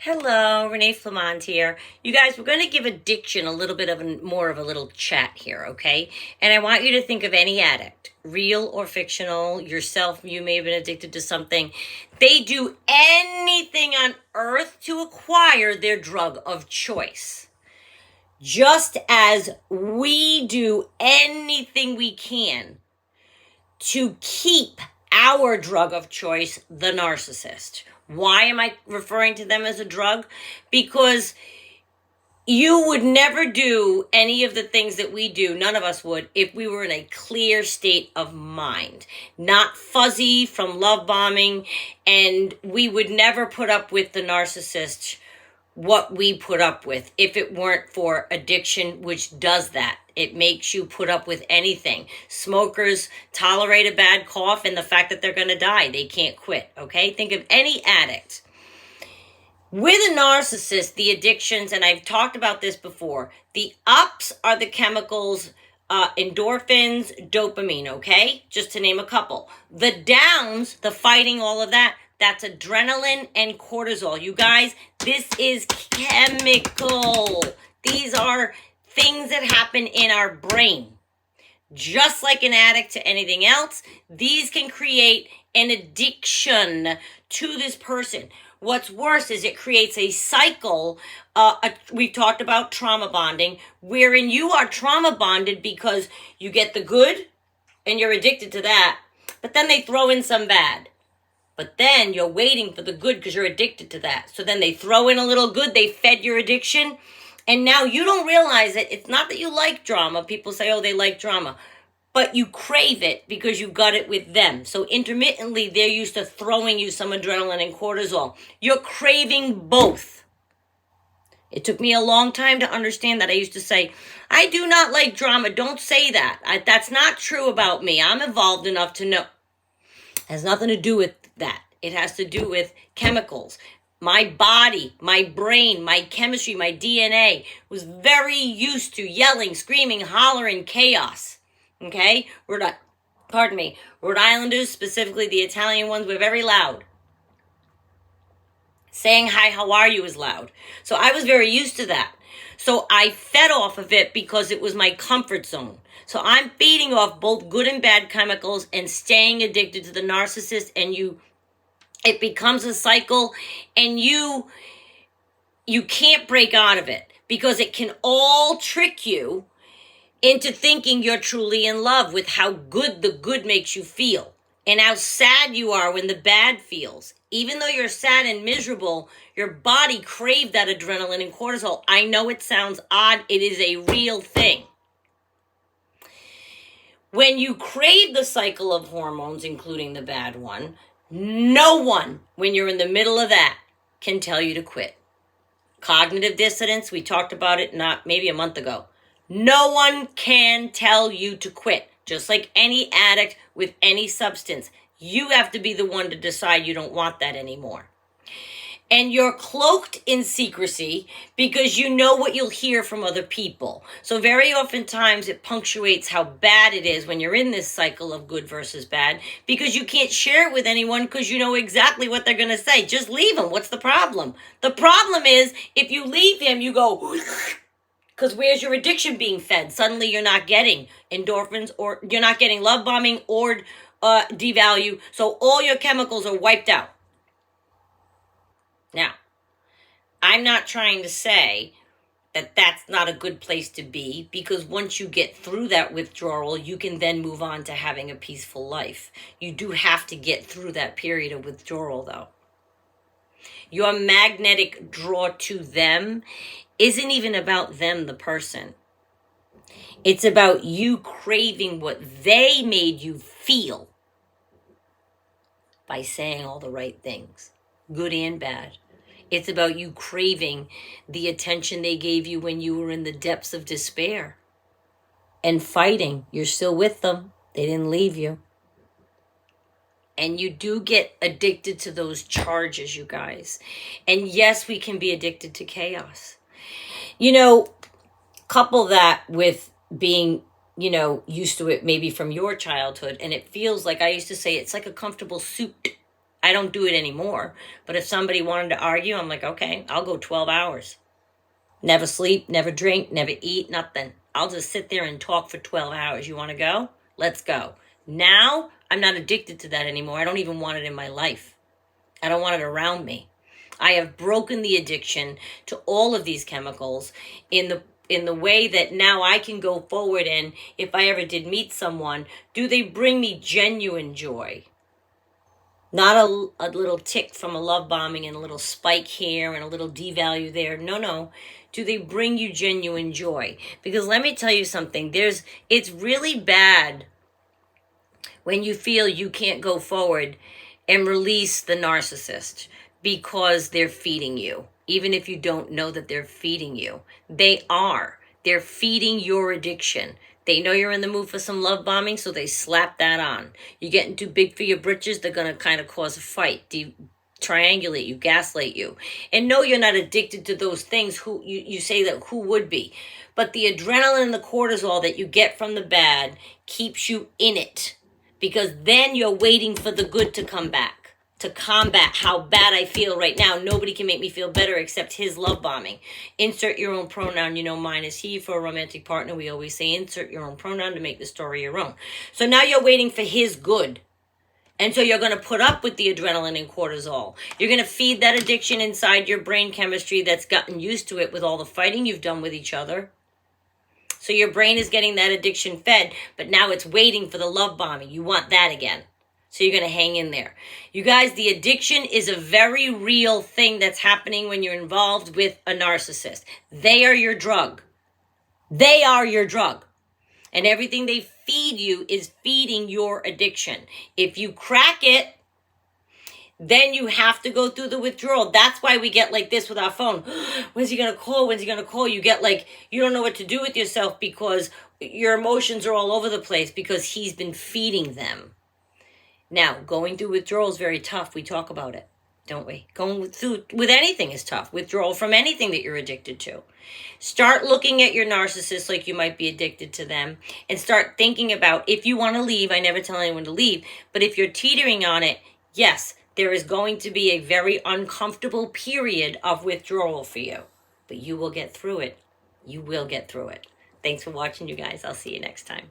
Hello, Renee Flamand here. You guys, we're going to give addiction a little bit of more of a little chat here, okay? And I want you to think of any addict, real or fictional, yourself, you may have been addicted to something. They do anything on earth to acquire their drug of choice. Just as we do anything we can to keep our drug of choice, the narcissist. Why am I referring to them as a drug? Because you would never do any of the things that we do, none of us would, if we were in a clear state of mind, not fuzzy from love bombing, and we would never put up with the narcissist what we put up with if it weren't for addiction, which does that. It makes you put up with anything. Smokers tolerate a bad cough and the fact that they're going to die. They can't quit, okay? Think of any addict. With a narcissist, the addictions, and I've talked about this before, the ups are the chemicals, endorphins, dopamine, okay? Just to name a couple. The downs, the fighting, all of that, that's adrenaline and cortisol. You guys, this is chemical. These are things that happen in our brain. Just like an addict to anything else, these can create an addiction to this person. What's worse is it creates a cycle. We've talked about trauma bonding, wherein you are trauma bonded because you get the good and you're addicted to that, but then they throw in some bad. But then you're waiting for the good because you're addicted to that. So then they throw in a little good. They fed your addiction. And now you don't realize it. It's not that you like drama. People say, oh, they like drama. But you crave it because you got it with them. So intermittently, they're used to throwing you some adrenaline and cortisol. You're craving both. It took me a long time to understand that. I used to say, I do not like drama. Don't say that. That's not true about me. I'm evolved enough to know. It has nothing to do with that. It has to do with chemicals. My body, my brain, my chemistry, my DNA was very used to yelling, screaming, hollering, chaos. Okay? Rhode Islanders, specifically the Italian ones, were very loud. Saying hi, how are you is loud. So I was very used to that. So I fed off of it because it was my comfort zone. So I'm feeding off both good and bad chemicals and staying addicted to the narcissist, and it becomes a cycle, and you can't break out of it because it can all trick you into thinking you're truly in love with how good the good makes you feel and how sad you are when the bad feels. Even though you're sad and miserable, your body craved that adrenaline and cortisol. I know it sounds odd. It is a real thing. When you crave the cycle of hormones, including the bad one, no one, when you're in the middle of that, can tell you to quit. Cognitive dissonance, we talked about it maybe a month ago. No one can tell you to quit. Just like any addict with any substance, you have to be the one to decide you don't want that anymore. And you're cloaked in secrecy because you know what you'll hear from other people. So very oftentimes it punctuates how bad it is when you're in this cycle of good versus bad, because you can't share it with anyone because you know exactly what they're going to say. Just leave them. What's the problem? The problem is if you leave him, you go, because where's your addiction being fed? Suddenly you're not getting endorphins, or you're not getting love bombing or devalue. So all your chemicals are wiped out. Now, I'm not trying to say that that's not a good place to be, because once you get through that withdrawal, you can then move on to having a peaceful life. You do have to get through that period of withdrawal, though. Your magnetic draw to them isn't even about them, the person. It's about you craving what they made you feel by saying all the right things, good and bad. It's about you craving the attention they gave you when you were in the depths of despair and fighting. You're still with them. They didn't leave you. And you do get addicted to those charges, you guys. And yes, we can be addicted to chaos. Couple that with being, used to it maybe from your childhood. And it feels like, I used to say, it's like a comfortable suit I don't do it anymore. But if somebody wanted to argue, I'm like, okay, I'll go 12 hours. Never sleep, never drink, never eat, nothing. I'll just sit there and talk for 12 hours. You want to go? Let's go. Now, I'm not addicted to that anymore. I don't even want it in my life. I don't want it around me. I have broken the addiction to all of these chemicals in the way that now I can go forward, and if I ever did meet someone, do they bring me genuine joy? Not a little tick from a love bombing and a little spike here and a little devalue there. No. Do they bring you genuine joy? Because let me tell you something. It's really bad when you feel you can't go forward and release the narcissist because they're feeding you. Even if you don't know that they're feeding you. They are. They're feeding your addiction. They know you're in the mood for some love bombing, so they slap that on. You're getting too big for your britches, they're going to kind of cause a fight, triangulate you, gaslight you. And no, you're not addicted to those things. Who you say that who would be? But the adrenaline and the cortisol that you get from the bad keeps you in it. Because then you're waiting for the good to come back. To combat how bad I feel right now. Nobody can make me feel better except his love bombing. Insert your own pronoun. You know, mine is he. For a romantic partner, we always say insert your own pronoun to make the story your own. So now you're waiting for his good. And so you're going to put up with the adrenaline and cortisol. You're going to feed that addiction inside your brain chemistry that's gotten used to it with all the fighting you've done with each other. So your brain is getting that addiction fed, but now it's waiting for the love bombing. You want that again. So you're going to hang in there. You guys, the addiction is a very real thing that's happening when you're involved with a narcissist. They are your drug. They are your drug. And everything they feed you is feeding your addiction. If you crack it, then you have to go through the withdrawal. That's why we get like this with our phone. When's he going to call? When's he going to call? You get like, you don't know what to do with yourself because your emotions are all over the place because he's been feeding them. Now, going through withdrawal is very tough. We talk about it, don't we? Going through with anything is tough. Withdrawal from anything that you're addicted to. Start looking at your narcissist like you might be addicted to them and start thinking about if you want to leave. I never tell anyone to leave, but if you're teetering on it, yes, there is going to be a very uncomfortable period of withdrawal for you, but you will get through it. You will get through it. Thanks for watching, you guys. I'll see you next time.